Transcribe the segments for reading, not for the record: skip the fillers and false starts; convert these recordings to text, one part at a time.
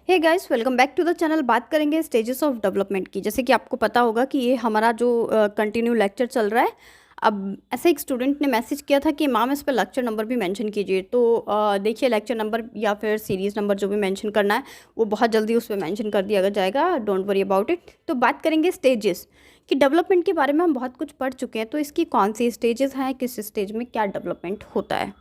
Hey guys, welcome back to the channel. बात करेंगे stages of development की। जैसे कि आपको पता होगा कि ये हमारा जो कंटिन्यू लेक्चर चल रहा है। अब ऐसे एक स्टूडेंट ने मैसेज किया था कि मैम इस पर लेक्चर नंबर भी मेंशन कीजिए। तो देखिए, लेक्चर नंबर या फिर सीरीज़ नंबर जो भी मेंशन करना है वो बहुत जल्दी उस पर मेंशन कर दिया जाएगा। Don't worry about it. तो बात करेंगे स्टेजेस कि डेवलपमेंट के बारे में हम बहुत कुछ पढ़ चुके हैं। तो इसकी कौन सी स्टेजेस हैं, किस स्टेज में क्या डेवलपमेंट होता है।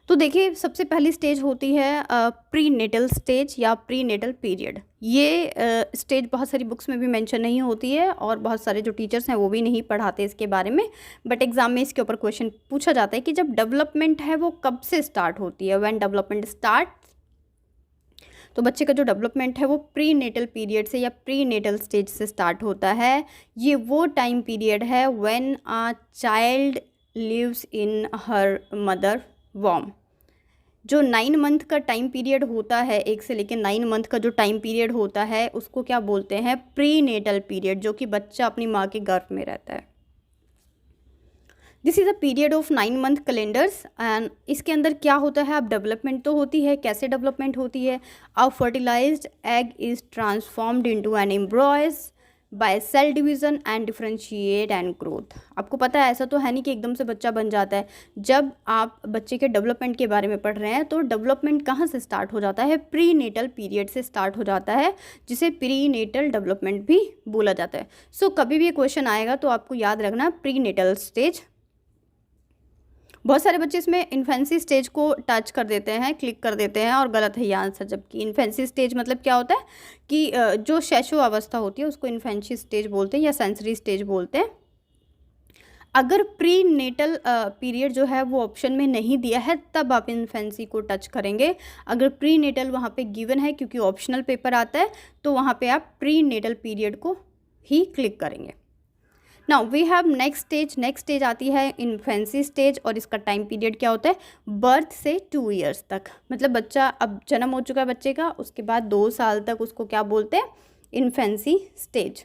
तो देखिए, सबसे पहली स्टेज होती है प्री नेटल स्टेज या प्री नेटल पीरियड। ये स्टेज बहुत सारी बुक्स में भी मेंशन नहीं होती है और बहुत सारे जो टीचर्स हैं वो भी नहीं पढ़ाते इसके बारे में। बट एग्जाम में इसके ऊपर क्वेश्चन पूछा जाता है कि जब डेवलपमेंट है वो कब से स्टार्ट होती है, व्हेन डेवलपमेंट स्टार्ट। तो बच्चे का जो डेवलपमेंट है वो प्री नेटल पीरियड से या प्री नेटल स्टेज से स्टार्ट होता है। ये वो टाइम पीरियड है when a child lives in her mother womb. जो 9 मंथ का टाइम पीरियड होता है, 1 से लेकर 9 मंथ का जो टाइम पीरियड होता है उसको क्या बोलते हैं? प्री नेटल पीरियड, जो कि बच्चा अपनी माँ के गर्भ में रहता है। This is a period of 9 month calendars. And इसके अंदर क्या होता है? अब डेवलपमेंट तो होती है। कैसे डेवलपमेंट होती है? A fertilised egg is transformed into an embryos by cell division and differentiate and growth. आपको पता है, ऐसा तो है नहीं कि एकदम से बच्चा बन जाता है। जब आप बच्चे के डेवलपमेंट के बारे में पढ़ रहे हैं तो डेवलपमेंट कहाँ से स्टार्ट हो जाता है? प्री नेटल पीरियड से स्टार्ट हो जाता है, जिसे प्री नेटल डेवलपमेंट भी बोला जाता है। सो कभी भी क्वेश्चन आएगा तो आपको याद रखना प्री नेटल स्टेज। बहुत सारे बच्चे इसमें इन्फेंसी स्टेज को टच कर देते हैं, क्लिक कर देते हैं और गलत है ये आंसर। जबकि इन्फेंसी स्टेज मतलब क्या होता है कि जो शैशव अवस्था होती है उसको इन्फेंसी स्टेज बोलते हैं या सेंसरी स्टेज बोलते हैं। अगर प्री नेटल पीरियड जो है वो ऑप्शन में नहीं दिया है तब आप इन्फेंसी को टच करेंगे। अगर प्री नेटल वहाँ पे गिवन है, क्योंकि ऑप्शनल पेपर आता है, तो वहाँ पे आप प्री नेटल पीरियड को ही क्लिक करेंगे। Now we have next stage. Next stage आती है इन्फेंसी स्टेज और इसका टाइम पीरियड क्या होता है? बर्थ से 2 ईयर्स तक। मतलब बच्चा अब जन्म हो चुका है बच्चे का, उसके बाद 2 साल तक उसको क्या बोलते हैं? Infancy stage.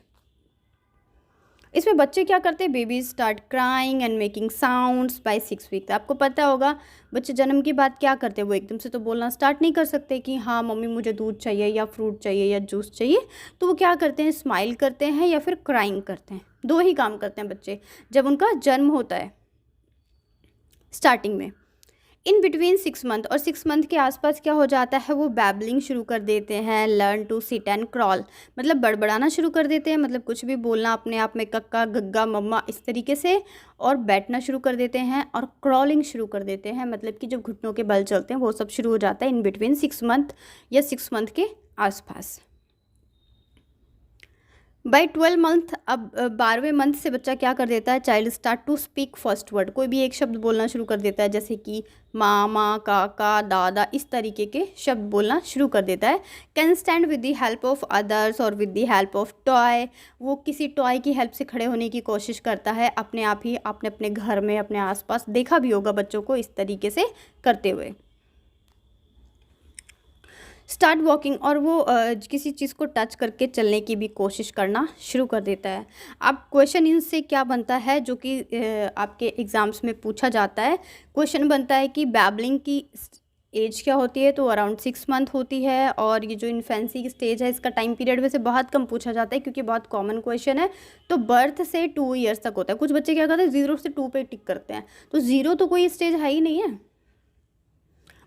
इसमें बच्चे क्या करते हैं? Baby start crying and making sounds by 6 week. आपको पता होगा बच्चे जन्म के बाद क्या करते हैं? वो एकदम से तो बोलना स्टार्ट नहीं कर सकते कि हाँ मम्मी मुझे दूध चाहिए या फ्रूट चाहिए या जूस चाहिए। तो वो क्या करते हैं? स्माइल करते हैं या फिर क्राइंग करते हैं। दो ही काम करते हैं बच्चे जब उनका जन्म होता है स्टार्टिंग में। इन बिटवीन 6 मंथ और 6 मंथ के आसपास क्या हो जाता है? वो बैबलिंग शुरू कर देते हैं। Learn to sit and crawl, मतलब बड़बड़ाना शुरू कर देते हैं, मतलब कुछ भी बोलना अपने आप में, कक्का गग्गा मम्मा इस तरीके से। और बैठना शुरू कर देते हैं और क्रॉलिंग शुरू कर देते हैं, मतलब कि जो घुटनों के बल चलते हैं वो सब शुरू हो जाता है इन बिटवीन 6 मंथ या 6 मंथ के आसपास। बाई 12 मंथ, अब 12वें मंथ से बच्चा क्या कर देता है? Child start to speak first word. कोई भी एक शब्द बोलना शुरू कर देता है, जैसे कि मामा, काका, दादा, इस तरीके के शब्द बोलना शुरू कर देता है। Can stand with the help of others और with the help of toy. वो किसी टॉय की हेल्प से खड़े होने की कोशिश करता है अपने आप ही। आपने अपने घर में, अपने आसपास देखा भी होगा बच्चों को इस तरीके से करते हुए। स्टार्ट वॉकिंग, और वो किसी चीज़ को टच करके चलने की भी कोशिश करना शुरू कर देता है। अब क्वेश्चन इनसे क्या बनता है जो कि आपके एग्ज़ाम्स में पूछा जाता है? क्वेश्चन बनता है कि बैबलिंग की एज क्या होती है? तो अराउंड 6 मंथ होती है। और ये जो इन्फेंसी की स्टेज है इसका टाइम पीरियड वैसे बहुत कम पूछा जाता है क्योंकि बहुत कॉमन क्वेश्चन है। तो बर्थ से 2 ईयर्स तक होता है। कुछ बच्चे क्या करते हैं? 0 से 2 पे टिक करते हैं। तो 0 तो कोई स्टेज है ही नहीं है।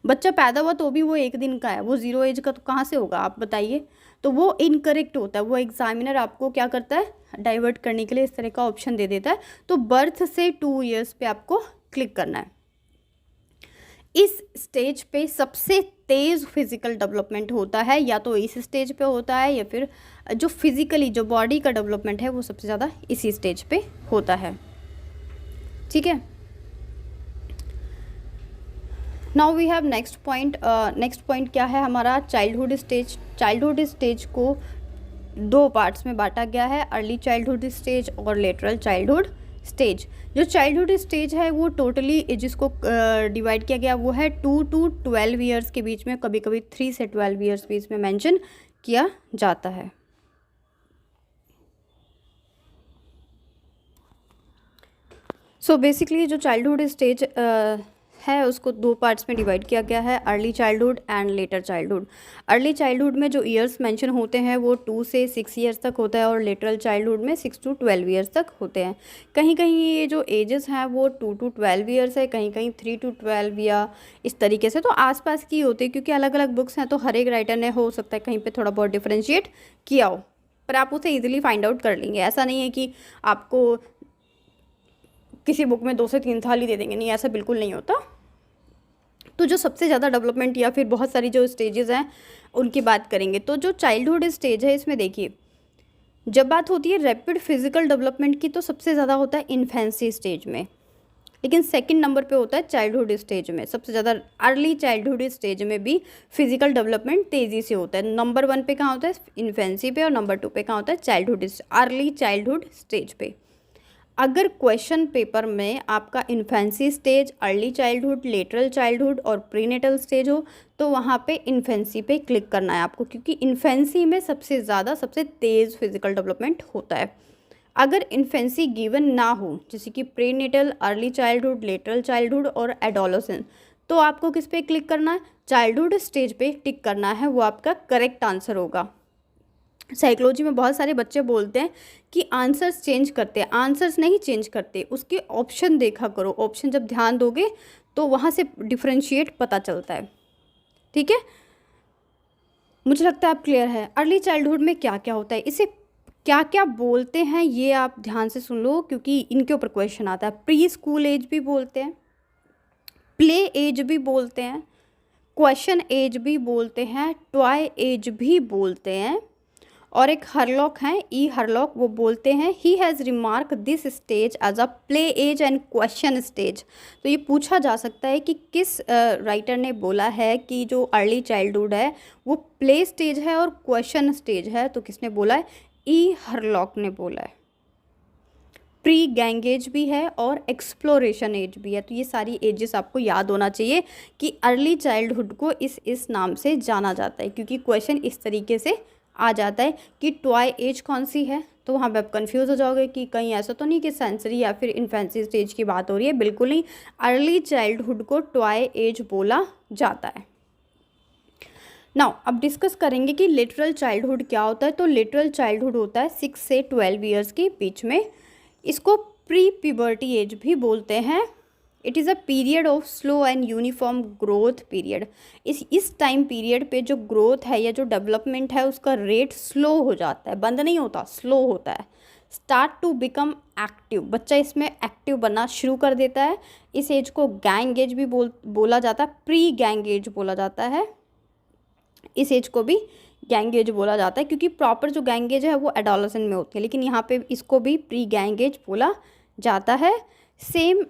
बच्चा पैदा हुआ तो भी वो 1 दिन का है, वो 0 एज का तो कहाँ से होगा आप बताइए? तो वो इनकरेक्ट होता है। वो एग्जामिनर आपको क्या करता है? डाइवर्ट करने के लिए इस तरह का ऑप्शन दे देता है। तो बर्थ से 2 ईयर्स पे आपको क्लिक करना है। इस स्टेज पे सबसे तेज़ फिजिकल डेवलपमेंट होता है, या तो इस स्टेज पे होता है या फिर जो फिजिकली जो बॉडी का डेवलपमेंट है वो सबसे ज़्यादा इसी स्टेज पे होता है। ठीक है। Now we have next point. Next point क्या है हमारा? Childhood stage. चाइल्डहुड स्टेज को 2 पार्ट्स में बांटा गया है, अर्ली चाइल्डहुड स्टेज और लेटरल चाइल्डहुड स्टेज। जो चाइल्डहुड स्टेज है वो टोटली जिसको डिवाइड किया गया वो है 2 to 12 ईयर्स के बीच में, कभी कभी 3 से 12 ईयर्स बीच में मेंशन किया जाता है। सो बेसिकली जो चाइल्डहुड स्टेज है उसको दो पार्ट्स में डिवाइड किया गया है, early childhood and later childhood. Early childhood में जो ईयर्स मेंशन होते हैं वो 2 से 6 ईयर्स तक होता है और लेटर चाइल्डहुड में 6 to 12 ईयर्स तक होते हैं। कहीं कहीं ये जो एजेस हैं वो 2 to 12 ईयर्स है, कहीं कहीं 3 to 12 या इस तरीके से, तो आसपास की होती है क्योंकि अलग अलग बुक्स हैं, तो हर एक राइटर ने हो सकता है कहीं पे थोड़ा बहुत डिफ्रेंशिएट किया हो, पर आप उसे ईजिली फाइंड आउट कर लेंगे। ऐसा नहीं है कि आपको किसी बुक में 2 से 3 साल ही दे देंगे, नहीं, ऐसा बिल्कुल नहीं होता। तो जो सबसे ज़्यादा डेवलपमेंट या फिर बहुत सारी जो स्टेजेस हैं उनकी बात करेंगे, तो जो चाइल्डहुड स्टेज है इसमें देखिए, जब बात होती है रैपिड फिजिकल डेवलपमेंट की तो सबसे ज़्यादा होता है इन्फेंसी स्टेज में, लेकिन सेकंड नंबर पे होता है चाइल्डहुड स्टेज में। सबसे ज़्यादा अर्ली चाइल्डहुड स्टेज में भी फिजिकल डेवलपमेंट तेज़ी से होता है। नंबर 1 पे कहाँ होता है, इन्फेंसी पे, और नंबर 2 पे कहाँ होता है, चाइल्डहुड, अर्ली चाइल्डहुड स्टेज पे। अगर क्वेश्चन पेपर में आपका infancy stage, early childhood, lateral childhood और प्रीनेटल स्टेज हो तो वहाँ पे इन्फेंसी पे क्लिक करना है आपको, क्योंकि इन्फेंसी में सबसे ज़्यादा सबसे तेज़ फिजिकल डेवलपमेंट होता है। अगर इन्फेंसी गिवन ना हो, जैसे कि prenatal, early childhood, lateral childhood और एडोलेसेंस, तो आपको किस पे क्लिक करना है, चाइल्डहुड स्टेज पे टिक करना है, वो आपका करेक्ट आंसर होगा। साइकोलॉजी में बहुत सारे बच्चे बोलते हैं कि आंसर्स चेंज करते हैं, आंसर्स नहीं चेंज करते, उसके ऑप्शन देखा करो, ऑप्शन जब ध्यान दोगे तो वहाँ से डिफरेंशिएट पता चलता है। ठीक है, मुझे लगता है आप क्लियर है। अर्ली चाइल्डहुड में क्या क्या होता है, इसे क्या क्या बोलते हैं ये आप ध्यान से सुन लो, क्योंकि इनके ऊपर क्वेश्चन आता है। प्री स्कूल एज भी बोलते हैं, प्ले एज भी बोलते हैं, क्वेश्चन एज भी बोलते हैं, टॉय एज भी बोलते हैं, और एक हरलॉक हैं, ई हरलॉक, वो बोलते हैं he has remarked this stage as a play age and question stage. तो ये पूछा जा सकता है कि किस राइटर ने बोला है कि जो अर्ली चाइल्डहुड है वो प्ले स्टेज है और क्वेश्चन स्टेज है, तो किसने बोला है, ई हरलॉक ने बोला है। प्री गैंग एज भी है और एक्सप्लोरेशन एज भी है, तो ये सारी एजेस आपको याद होना चाहिए कि अर्ली चाइल्डहुड को इस नाम से जाना जाता है, क्योंकि क्वेश्चन इस तरीके से आ जाता है कि टॉय एज कौन सी है, तो वहाँ पे आप कंफ्यूज हो जाओगे कि कहीं ऐसा तो नहीं कि सेंसरी या फिर इन्फेंसी स्टेज की बात हो रही है, बिल्कुल नहीं। अर्ली चाइल्डहुड को टॉय एज बोला जाता है। नाउ अब डिस्कस करेंगे कि लिटरल चाइल्डहुड क्या होता है। तो लिटरल चाइल्डहुड होता है 6 से 12 ईयर्स के बीच में, इसको प्री प्यूबर्टी एज भी बोलते हैं। It is a period of slow and uniform growth period. इस टाइम पीरियड पे जो ग्रोथ है या जो डेवलपमेंट है उसका रेट स्लो हो जाता है, बंद नहीं होता, स्लो होता है। स्टार्ट टू बिकम एक्टिव, बच्चा इसमें एक्टिव बनना शुरू कर देता है। इस एज को गैंग एज भी बोला जाता है, प्री गैंग एज बोला जाता है। इस एज को भी गैंग एज बोला जाता है, क्योंकि प्रॉपर जो गैंग एज है वो एडोलेसेंट में होती है, लेकिन यहाँ पे इसको भी प्री गैंग एज बोला जाता है। सेम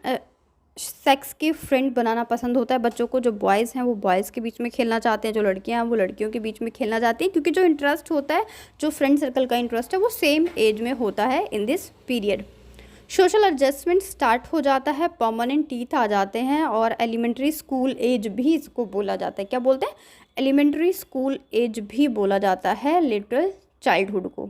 सेक्स के फ्रेंड बनाना पसंद होता है बच्चों को, जो बॉयज़ हैं वो बॉयज़ के बीच में खेलना चाहते हैं, जो लड़कियां हैं वो लड़कियों के बीच में खेलना चाहती हैं, क्योंकि जो इंटरेस्ट होता है, जो फ्रेंड सर्कल का इंटरेस्ट है वो सेम एज में होता है इन this period. Social adjustment start हो जाता है, परमानेंट टीथ आ जाते हैं, और एलिमेंट्री स्कूल एज भी इसको बोला जाता है। क्या बोलते हैं, एलिमेंट्री स्कूल एज भी बोला जाता है लिटरल चाइल्डहुड को।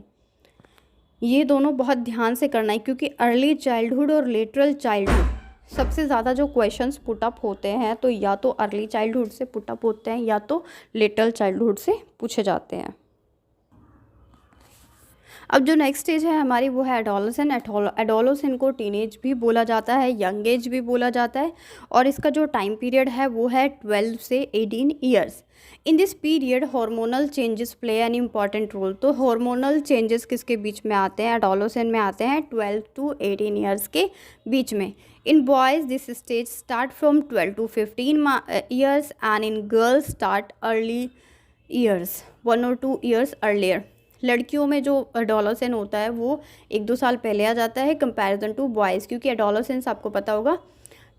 ये दोनों बहुत ध्यान से करना है, क्योंकि अर्ली चाइल्डहुड और लिटरल चाइल्डहुड सबसे ज़्यादा जो क्वेश्चंस पुटअप होते हैं तो या तो अर्ली चाइल्डहुड से पुटअप होते हैं या तो लिटरल चाइल्डहुड से पूछे जाते हैं। अब जो नेक्स्ट स्टेज है हमारी वो है एडोलेसेंट। एडोलेसेंट को टीनेज भी बोला जाता है, यंग एज भी बोला जाता है, और इसका जो टाइम पीरियड है वो है 12 से 18 years. In this period hormonal changes play an important role. तो हार्मोनल चेंजेस किसके बीच में आते हैं, एडोलेसेंट में आते हैं 12 to 18 ईयर्स के बीच में। इन boys this stage start from 12 to 15 years and in girls start early years 1 or 2 years earlier. लड़कियों में जो एडोलेसेंट होता है वो 1-2 साल पहले आ जाता है कंपैरिजन टू बॉयज़, क्योंकि एडोलेसेंस आपको पता होगा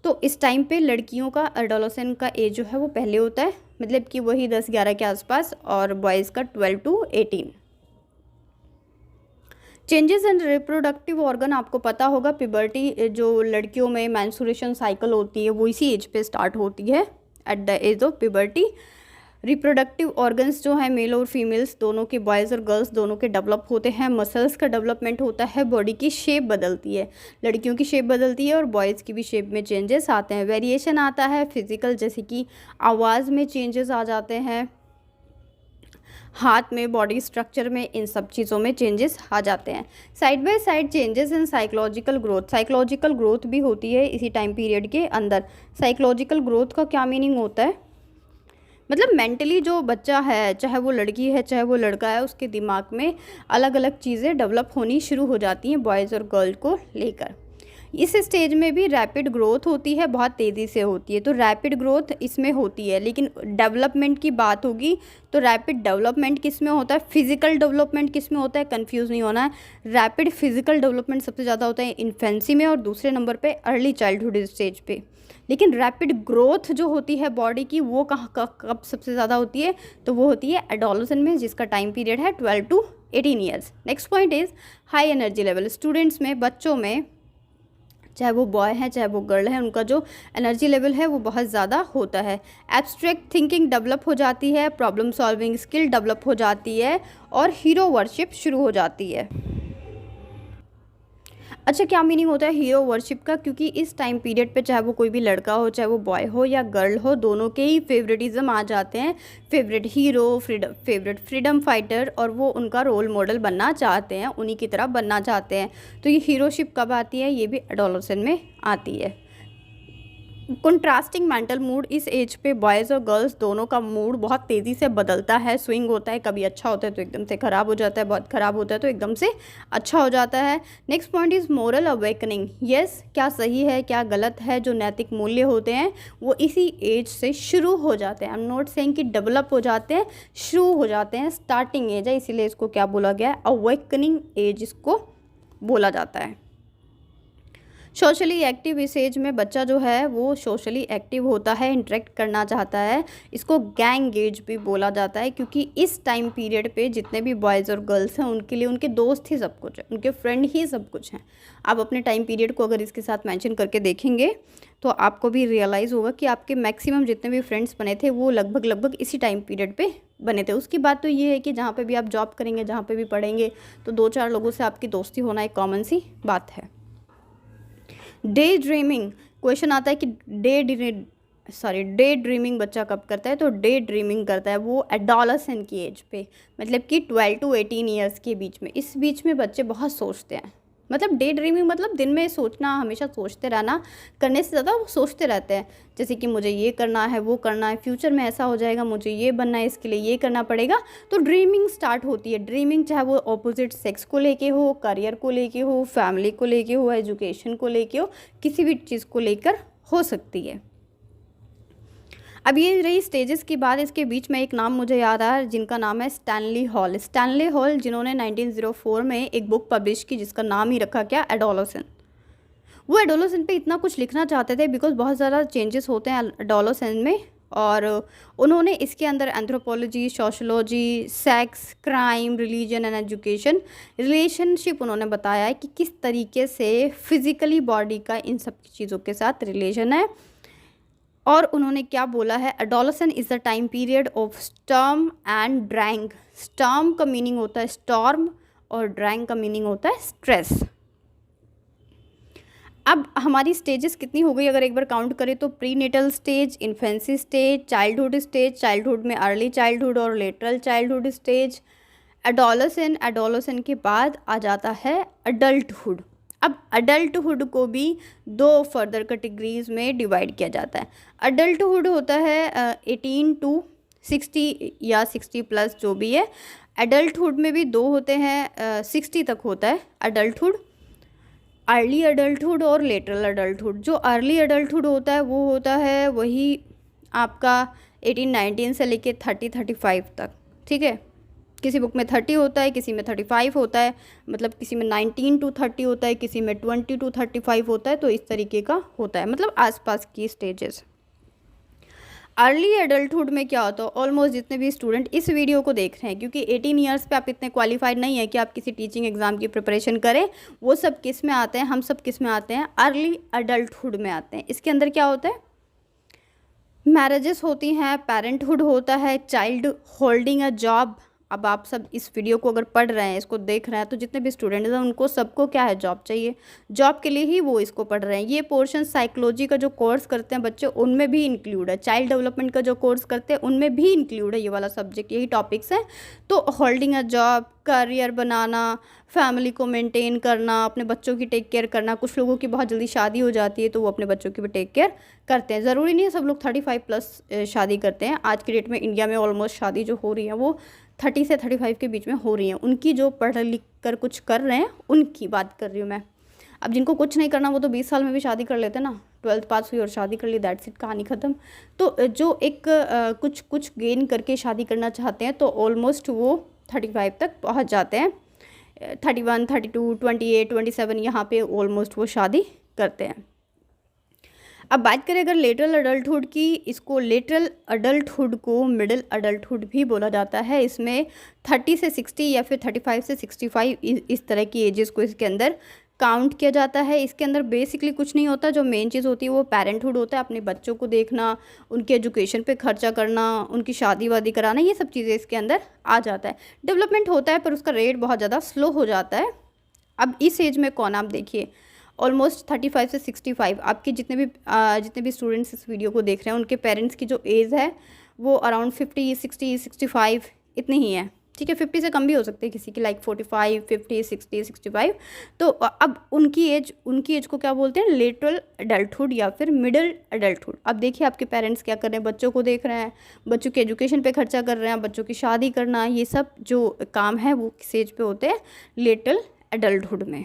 तो इस टाइम पे लड़कियों का एडोलेसेंट का एज जो है वो पहले होता है, मतलब कि वही 10-11 के आसपास, और बॉयज़ का 12 to 18। Changes in reproductive organ आपको पता होगा, प्यूबर्टी जो लड़कियों में मेंस्ट्रुएशन साइकिल होती है वो इसी एज पे स्टार्ट होती है, at the age of puberty. Reproductive organs जो हैं मेल और फीमेल्स दोनों के, बॉयज़ और गर्ल्स दोनों के डेवलप होते हैं। मसल्स का डेवलपमेंट होता है, बॉडी की शेप बदलती है, लड़कियों की शेप बदलती है और बॉयज़ की भी शेप में चेंजेस आते हैं। वेरिएशन आता है फिजिकल, जैसे कि आवाज़ में चेंजेस आ जाते हैं, हाथ में, बॉडी स्ट्रक्चर में, इन सब चीज़ों में चेंजेस आ जाते हैं। Side by side changes in psychological growth, psychological growth भी होती है इसी टाइम पीरियड के अंदर। साइकोलॉजिकल ग्रोथ का क्या मीनिंग होता है, मतलब मेंटली जो बच्चा है, चाहे वो लड़की है चाहे वो लड़का है, उसके दिमाग में अलग अलग चीज़ें डेवलप होनी शुरू हो जाती हैं बॉयज़ और गर्ल को लेकर। इस स्टेज में भी रैपिड ग्रोथ होती है, बहुत तेज़ी से होती है, तो रैपिड ग्रोथ इसमें होती है। लेकिन डेवलपमेंट की बात होगी तो रैपिड डेवलपमेंट किस में होता है, फिजिकल डेवलपमेंट किस में होता है, कंफ्यूज नहीं होना है। रैपिड फिजिकल डेवलपमेंट सबसे ज़्यादा होता है इन्फेंसी में और दूसरे नंबर पे अर्ली चाइल्डहुड स्टेज पे। लेकिन रैपिड ग्रोथ जो होती है बॉडी की वो कब सबसे ज़्यादा होती है, तो वो होती है एडोलसेंस में, जिसका टाइम पीरियड है 12 to 18 years. Next point is high energy level. Students में, बच्चों में, चाहे वो बॉय हैं चाहे वो गर्ल है, उनका जो एनर्जी लेवल है वो बहुत ज़्यादा होता है। एब्स्ट्रैक्ट थिंकिंग डेवलप हो जाती है, प्रॉब्लम सॉल्विंग स्किल डेवलप हो जाती है और हीरो वर्शिप शुरू हो जाती है। अच्छा, क्या मीनिंग होता है हीरो वर्शिप का, क्योंकि इस टाइम पीरियड पे चाहे वो कोई भी लड़का हो, चाहे वो बॉय हो या गर्ल हो, दोनों के ही फेवरेटिज्म आ जाते हैं, favourite hero, favourite freedom fighter, और वो उनका रोल मॉडल बनना चाहते हैं, उन्हीं की तरह बनना चाहते हैं। तो ये हीरोशिप कब आती है, ये भी एडोलसेंस में आती है। कंट्रास्टिंग मेंटल मूड, इस एज पे बॉयज़ और गर्ल्स दोनों का मूड बहुत तेज़ी से बदलता है, स्विंग होता है, कभी अच्छा होता है तो एकदम से ख़राब हो जाता है, बहुत ख़राब होता है तो एकदम से अच्छा हो जाता है। Next point is moral awakening. Yes, क्या सही है क्या गलत है, जो नैतिक मूल्य होते हैं वो इसी एज से शुरू हो जाते हैं। आई एम नॉट सेइंग कि डेवलप हो जाते हैं, शुरू हो जाते हैं, स्टार्टिंग एज है, इसीलिए इसको क्या बोला गया है, अवेकनिंग एज इसको बोला जाता है। सोशली एक्टिव, इस एज में बच्चा जो है वो सोशली एक्टिव होता है, इंटरेक्ट करना चाहता है, इसको गैंग एज भी बोला जाता है, क्योंकि इस टाइम पीरियड पे जितने भी बॉयज़ और गर्ल्स हैं उनके लिए उनके दोस्त ही सब कुछ है, उनके फ्रेंड ही सब कुछ हैं। आप अपने टाइम पीरियड को अगर इसके साथ मेंशन करके देखेंगे तो आपको भी रियलाइज़ होगा कि आपके मैक्सिमम जितने भी फ्रेंड्स बने थे वो लगभग इसी टाइम पीरियड पे बने थे। उसकी बात तो ये है कि जहाँ पे भी आप जॉब करेंगे, जहाँ पे भी पढ़ेंगे, तो 2-4 लोगों से आपकी दोस्ती होना एक कॉमन सी बात है। डे ड्रीमिंग, क्वेश्चन आता है कि डे ड्रीमिंग बच्चा कब करता है, तो डे ड्रीमिंग करता है वो एडोलसेंस की एज पे, मतलब कि 12 to 18 ईयर्स के बीच में। इस बीच में बच्चे बहुत सोचते हैं, मतलब डे ड्रीमिंग मतलब दिन में सोचना, हमेशा सोचते रहना, करने से ज़्यादा वो सोचते रहते हैं, जैसे कि मुझे ये करना है, वो करना है, फ्यूचर में ऐसा हो जाएगा, मुझे ये बनना है, इसके लिए ये करना पड़ेगा, तो ड्रीमिंग स्टार्ट होती है। ड्रीमिंग चाहे वो ऑपोजिट सेक्स को लेके हो, करियर को लेके हो, फैमिली को लेके हो, एजुकेशन को लेके हो, किसी भी चीज़ को लेकर हो सकती है। अब ये रही स्टेजेस की बात, इसके बीच में एक नाम मुझे याद आया जिनका नाम है स्टैनली हॉल। स्टैनली हॉल जिन्होंने 1904 में एक बुक पब्लिश की जिसका नाम ही रखा क्या, एडोलसेंस। वो एडोलसेंस पे इतना कुछ लिखना चाहते थे बिकॉज बहुत ज़्यादा चेंजेस होते हैं एडोलसेंस में, और उन्होंने इसके अंदर anthropology, sociology, sex, crime, religion and education, relationship उन्होंने बताया है कि किस तरीके से फिज़िकली बॉडी का इन सब चीज़ों के साथ रिलेशन है। और उन्होंने क्या बोला है, adolescence is the time period of storm and drank. Storm का मीनिंग होता है स्टॉर्म और ड्रैंक का मीनिंग होता है स्ट्रेस। अब हमारी स्टेजेस कितनी हो गई अगर एक बार काउंट करें तो, prenatal stage, infancy stage, childhood stage, childhood में अर्ली चाइल्डहुड और लेटरल चाइल्डहुड स्टेज, एडोलसेंस के बाद आ जाता है अडल्टहुड। अब अडल्टहुड को भी 2 फर्दर कैटेगरीज में डिवाइड किया जाता है। अडल्टहुड होता है 18 to 60 या 60 प्लस जो भी है। अडल्टहुड में भी 2 होते हैं, 60 तक होता है अडल्टहुड, अर्ली अडल्टहुड और लेटरल अडल्टहुड। जो अर्ली अडल्टहुड होता है वो होता है वही आपका 18-19 से लेके 30-35 तक, ठीक है। किसी बुक में 30 होता है, किसी में 35 होता है, मतलब किसी में 19 to 30 होता है, किसी में 20 to 35 होता है, तो इस तरीके का होता है, मतलब आसपास की स्टेजेस। अर्ली एडल्टहुड में क्या होता है, ऑलमोस्ट जितने भी स्टूडेंट इस वीडियो को देख रहे हैं, क्योंकि 18 ईयर्स पे आप इतने क्वालिफाइड नहीं है कि आप किसी टीचिंग एग्जाम की प्रिपरेशन करें, वो सब किस में आते हैं, हम सब किस में आते हैं, अर्ली एडल्टहुड में आते हैं। इसके अंदर क्या होता है, मैरिजेस होती हैं, पेरेंटहुड होता है, चाइल्ड होल्डिंग अ जॉब। अब आप सब इस वीडियो को अगर पढ़ रहे हैं, इसको देख रहे हैं, तो जितने भी स्टूडेंट्स हैं उनको सबको क्या है, जॉब चाहिए। जॉब के लिए ही वो इसको पढ़ रहे हैं। ये पोर्शन साइकोलॉजी का जो कोर्स करते हैं बच्चे, उनमें भी इंक्लूड है। चाइल्ड डेवलपमेंट का जो कोर्स करते हैं उनमें भी इंक्लूड है ये वाला सब्जेक्ट, यही टॉपिक्स हैं। तो holding a job, career banana, family को मेंटेन करना, अपने बच्चों की टेक केयर करना। कुछ लोगों की बहुत जल्दी शादी हो जाती है तो वो अपने बच्चों की भी टेक केयर करते हैं। ज़रूरी नहीं है सब लोग 35+ शादी करते हैं। आज की डेट में इंडिया में ऑलमोस्ट शादी जो हो रही है वो 30 से 35 के बीच में हो रही हैं। उनकी जो पढ़ लिख कर कुछ कर रहे हैं उनकी बात कर रही हूँ मैं। अब जिनको कुछ नहीं करना वो तो 20 साल में भी शादी कर लेते हैं ना। 12th पास हुई और शादी कर ली, दैट्स इट, कहानी ख़त्म। तो जो एक कुछ गेन करके शादी करना चाहते हैं तो ऑलमोस्ट वो 35 तक पहुँच जाते हैं। 31, 32, 28, 27 यहाँ पे ऑलमोस्ट वो शादी करते हैं। अब बात करें अगर लेटरल अडल्टहुड की, इसको लेटरल अडल्टहुड को मिडिल अडल्टहुड भी बोला जाता है। इसमें 30 से 60 या फिर 35 से 65 इस तरह की एजेस को इसके अंदर काउंट किया जाता है। इसके अंदर बेसिकली कुछ नहीं होता। जो मेन चीज़ होती है वो पेरेंटहुड होता है। अपने बच्चों को देखना, उनके एजुकेशन पे खर्चा करना, उनकी शादी वादी कराना, ये सब चीज़ें इसके अंदर आ जाता है। डेवलपमेंट होता है पर उसका रेट बहुत ज़्यादा स्लो हो जाता है। अब इस एज में कौन, आप देखिए ऑलमोस्ट 35 से 65, आपके जितने भी स्टूडेंट्स इस वीडियो को देख रहे हैं उनके पेरेंट्स की जो एज है वो अराउंड 50, 60, 65 इतनी ही है। ठीक है, 50 से कम भी हो सकती है किसी की, लाइक 45, 50, 60, 65। तो अब उनकी एज को क्या बोलते हैं, लेटरल अडल्टहुड या फिर मिडिल अडल्टहुड। अब देखिए आपके पेरेंट्स क्या कर रहे हैं, बच्चों को देख रहे हैं, बच्चों के एजुकेशन पे खर्चा कर रहे हैं, बच्चों की शादी करना, ये सब जो काम है वो किस एज पे होते हैं, लेटरल अडल्टहुड में।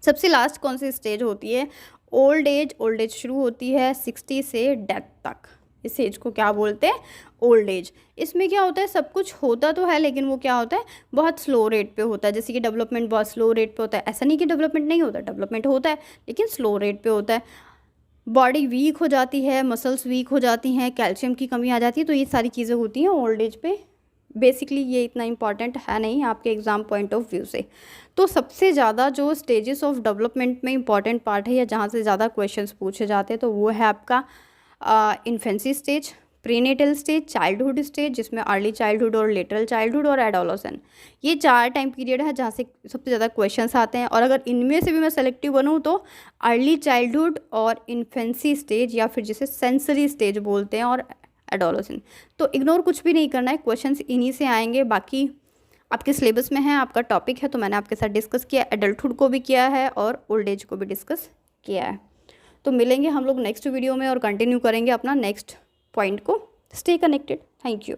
सबसे लास्ट कौन सी स्टेज होती है, ओल्ड एज। ओल्ड एज शुरू होती है 60 से डेथ तक। इस एज को क्या बोलते हैं, ओल्ड एज। इसमें क्या होता है, सब कुछ होता तो है लेकिन वो क्या होता है, बहुत स्लो रेट पे होता है। जैसे कि डेवलपमेंट बहुत स्लो रेट पे होता है, ऐसा नहीं कि डेवलपमेंट नहीं होता, डेवलपमेंट होता है लेकिन स्लो रेट पे होता है। बॉडी वीक हो जाती है, मसल्स वीक हो जाती हैं, कैल्शियम की कमी आ जाती है। तो ये सारी चीज़ें होती हैं ओल्ड एज पे। बेसिकली ये इतना इम्पॉर्टेंट है नहीं आपके एग्ज़ाम पॉइंट ऑफ व्यू से। तो सबसे ज़्यादा जो स्टेजेस ऑफ डेवलपमेंट में इंपॉर्टेंट पार्ट है या जहाँ से ज़्यादा क्वेश्चंस पूछे जाते हैं तो वो है आपका infancy stage, prenatal stage, childhood stage जिसमें अर्ली चाइल्डहुड और लेटरल चाइल्डहुड और एडोलसेंस। ये 4 टाइम पीरियड है जहाँ से सबसे ज़्यादा क्वेश्चंस आते हैं। और अगर इनमें से भी मैं सेलेक्टिव बनूँ तो अर्ली चाइल्डहुड और इन्फेंसी स्टेज या फिर जिसे सेंसरी स्टेज बोलते हैं और एडोलसेंस। तो इग्नोर कुछ भी नहीं करना है, क्वेश्चंस इन्हीं से आएंगे। बाकी आपके सिलेबस में है, आपका टॉपिक है, तो मैंने आपके साथ डिस्कस किया, एडल्टहुड को भी किया है और ओल्ड एज को भी डिस्कस किया है। तो मिलेंगे हम लोग नेक्स्ट वीडियो में और कंटिन्यू करेंगे अपना नेक्स्ट पॉइंट को। Stay connected. Thank you.